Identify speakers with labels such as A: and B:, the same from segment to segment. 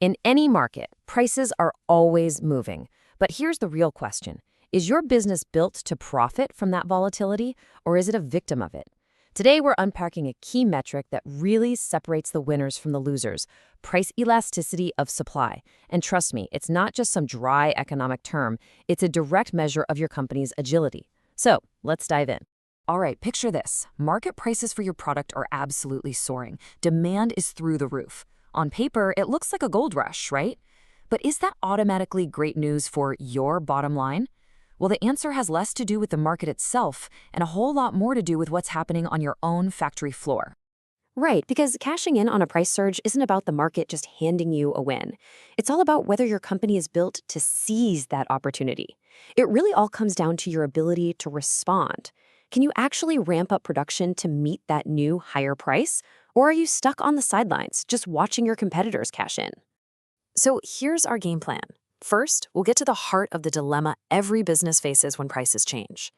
A: In any market, prices are always moving. But here's the real question. Is your business built to profit from that volatility, or is it a victim of it? Today, we're unpacking a key metric that really separates the winners from the losers: price elasticity of supply. And trust me, it's not just some dry economic term. It's a direct measure of your company's agility. So let's dive in. All right, picture this. Market prices for your product are absolutely soaring. Demand is through the roof. On paper, it looks like a gold rush, right? But is that automatically great news for your bottom line? Well, the answer has less to do with the market itself and a whole lot more to do with what's happening on your own factory floor.
B: Right, because cashing in on a price surge isn't about the market just handing you a win. It's all about whether your company is built to seize that opportunity. It really all comes down to your ability to respond. Can you actually ramp up production to meet that new higher price? Or are you stuck on the sidelines, just watching your competitors cash in? So here's our game plan. First, we'll get to the heart of the dilemma every business faces when prices change.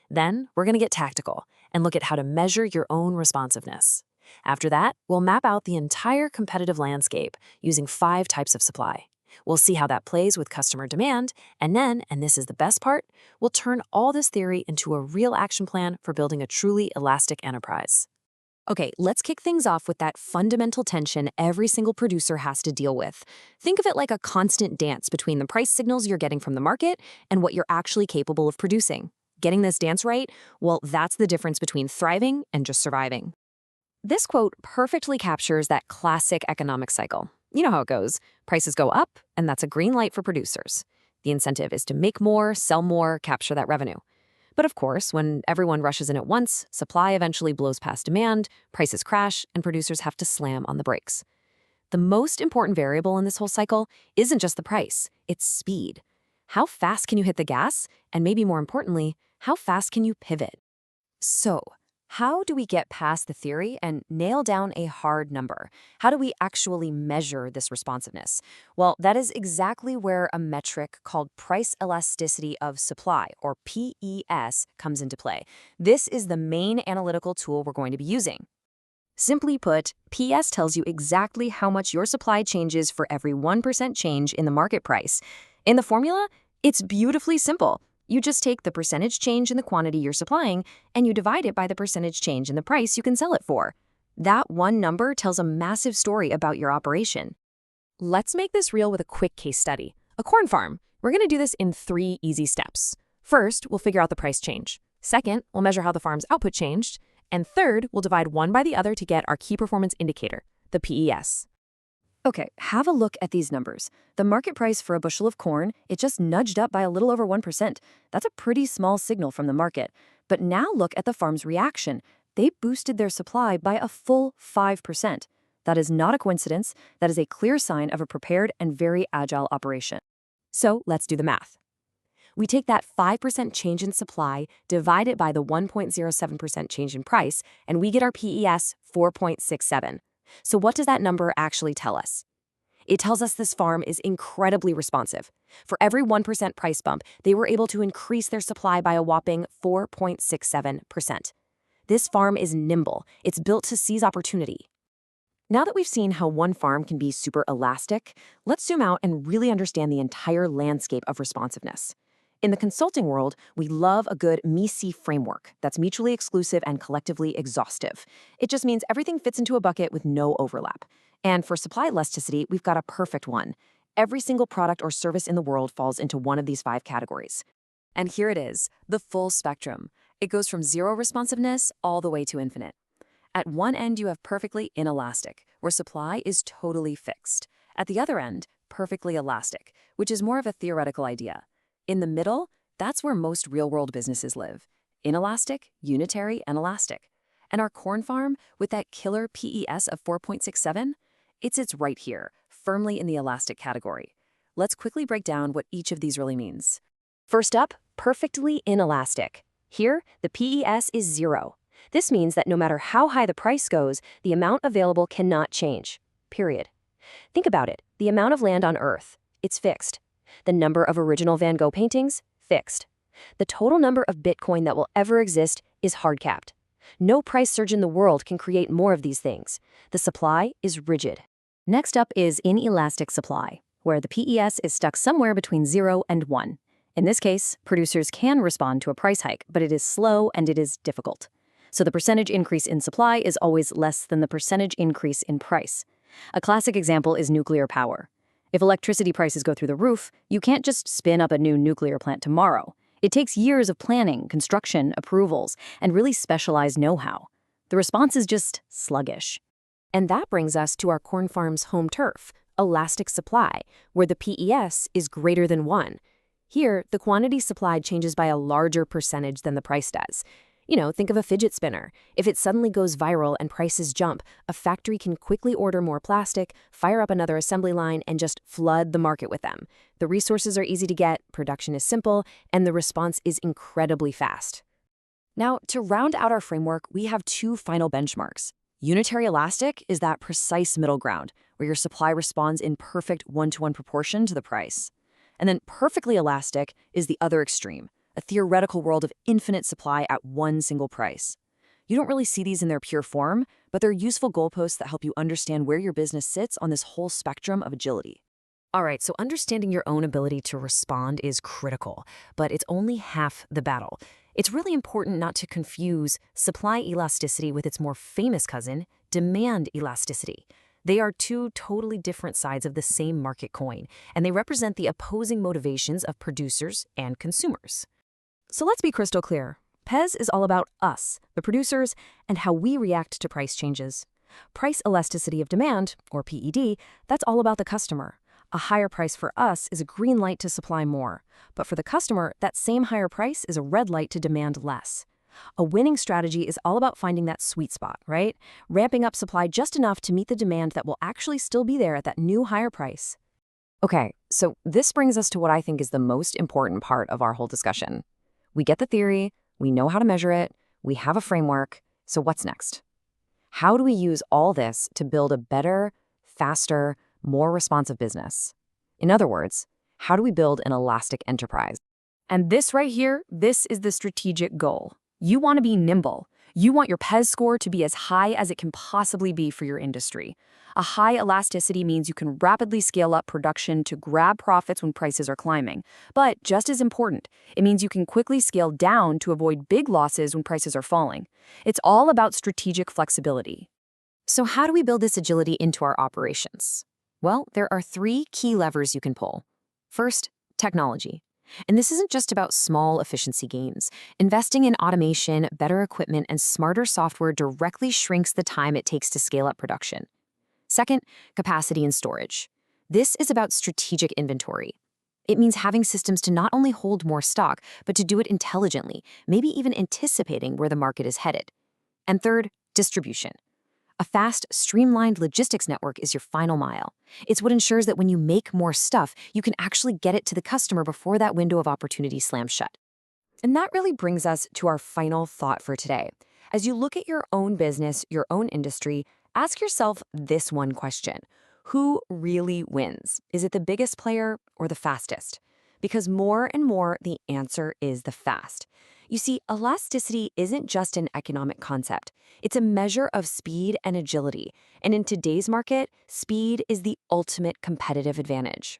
B: Then, we're going to get tactical and look at how to measure your own responsiveness. After that, we'll map out the entire competitive landscape using 5 types of supply. We'll see how that plays with customer demand, and then, and this is the best part, we'll turn all this theory into a real action plan for building a truly elastic enterprise. Okay, let's kick things off with that fundamental tension every single producer has to deal with. Think of it like a constant dance between the price signals you're getting from the market and what you're actually capable of producing. Getting this dance right? Well, that's the difference between thriving and just surviving. This quote perfectly captures that classic economic cycle. You know how it goes. Prices go up, and that's a green light for producers. The incentive is to make more, sell more, capture that revenue. But of course, when everyone rushes in at once, supply eventually blows past demand, prices crash, and producers have to slam on the brakes. The most important variable in this whole cycle isn't just the price, it's speed. How fast can you hit the gas? And maybe more importantly, how fast can you pivot? So, how do we get past the theory and nail down a hard number? How do we actually measure this responsiveness? Well, that is exactly where a metric called price elasticity of supply, or PES, comes into play. This is the main analytical tool we're going to be using. Simply put, PS tells you exactly how much your supply changes for every 1% change in the market price. In the formula, it's beautifully simple. You just take the percentage change in the quantity you're supplying, and you divide it by the percentage change in the price you can sell it for. That one number tells a massive story about your operation. Let's make this real with a quick case study. A corn farm. We're going to do this in 3 easy steps. First, we'll figure out the price change. Second, we'll measure how the farm's output changed. And third, we'll divide one by the other to get our key performance indicator, the PES. Okay, have a look at these numbers. The market price for a bushel of corn, it just nudged up by a little over 1%. That's a pretty small signal from the market. But now look at the farm's reaction. They boosted their supply by a full 5%. That is not a coincidence. That is a clear sign of a prepared and very agile operation. So let's do the math. We take that 5% change in supply, divide it by the 1.07% change in price, and we get our PES 4.67. So what does that number actually tell us? It tells us this farm is incredibly responsive. For every 1% price bump, they were able to increase their supply by a whopping 4.67%. This farm is nimble. It's built to seize opportunity. Now that we've seen how one farm can be super elastic, let's zoom out and really understand the entire landscape of responsiveness. In the consulting world, we love a good me-see framework that's mutually exclusive and collectively exhaustive. It just means everything fits into a bucket with no overlap. And for supply elasticity, we've got a perfect one. Every single product or service in the world falls into one of these 5 categories. And here it is, the full spectrum. It goes from zero responsiveness all the way to infinite. At one end, you have perfectly inelastic, where supply is totally fixed. At the other end, perfectly elastic, which is more of a theoretical idea. In the middle, that's where most real-world businesses live. Inelastic, unitary, and elastic. And our corn farm, with that killer PES of 4.67, it sits right here, firmly in the elastic category. Let's quickly break down what each of these really means. First up, perfectly inelastic. Here, the PES is 0. This means that no matter how high the price goes, the amount available cannot change. Period. Think about it. The amount of land on Earth, it's fixed. The number of original Van Gogh paintings? Fixed. The total number of Bitcoin that will ever exist is hard-capped. No price surge in the world can create more of these things. The supply is rigid. Next up is inelastic supply, where the PES is stuck somewhere between 0 and 1. In this case, producers can respond to a price hike, but it is slow and it is difficult. So the percentage increase in supply is always less than the percentage increase in price. A classic example is nuclear power. If electricity prices go through the roof, you can't just spin up a new nuclear plant tomorrow. It takes years of planning, construction, approvals, and really specialized know-how. The response is just sluggish.
A: And that brings us to our corn farm's home turf, elastic supply, where the PES is greater than 1. Here, the quantity supplied changes by a larger percentage than the price does. Think of a fidget spinner. If it suddenly goes viral and prices jump, a factory can quickly order more plastic, fire up another assembly line, and just flood the market with them. The resources are easy to get, production is simple, and the response is incredibly fast. Now, to round out our framework, we have 2 final benchmarks. Unitary elastic is that precise middle ground, where your supply responds in perfect one-to-one proportion to the price. And then perfectly elastic is the other extreme, a theoretical world of infinite supply at one single price. You don't really see these in their pure form, but they're useful goalposts that help you understand where your business sits on this whole spectrum of agility. All right, so understanding your own ability to respond is critical, but it's only half the battle. It's really important not to confuse supply elasticity with its more famous cousin, demand elasticity. They are 2 totally different sides of the same market coin, and they represent the opposing motivations of producers and consumers. So let's be crystal clear. PES is all about us, the producers, and how we react to price changes. Price elasticity of demand, or PED, that's all about the customer. A higher price for us is a green light to supply more, but for the customer, that same higher price is a red light to demand less. A winning strategy is all about finding that sweet spot, right? Ramping up supply just enough to meet the demand that will actually still be there at that new higher price. Okay, so this brings us to what I think is the most important part of our whole discussion. We get the theory, we know how to measure it, we have a framework, so what's next? How do we use all this to build a better, faster, more responsive business? In other words, how do we build an elastic enterprise?
B: And this right here, this is the strategic goal. You want to be nimble. You want your PES score to be as high as it can possibly be for your industry. A high elasticity means you can rapidly scale up production to grab profits when prices are climbing. But just as important, it means you can quickly scale down to avoid big losses when prices are falling. It's all about strategic flexibility. So how do we build this agility into our operations? Well, there are 3 key levers you can pull. First, technology. And this isn't just about small efficiency gains. Investing in automation, better equipment, and smarter software directly shrinks the time it takes to scale up production. Second, capacity and storage. This is about strategic inventory. It means having systems to not only hold more stock, but to do it intelligently, maybe even anticipating where the market is headed. And third, distribution. A fast, streamlined logistics network is your final mile. It's what ensures that when you make more stuff, you can actually get it to the customer before that window of opportunity slams shut. And that really brings us to our final thought for today. As you look at your own business, your own industry, ask yourself this one question. Who really wins? Is it the biggest player or the fastest? Because more and more, the answer is the fast. You see, elasticity isn't just an economic concept. It's a measure of speed and agility. And in today's market, speed is the ultimate competitive advantage.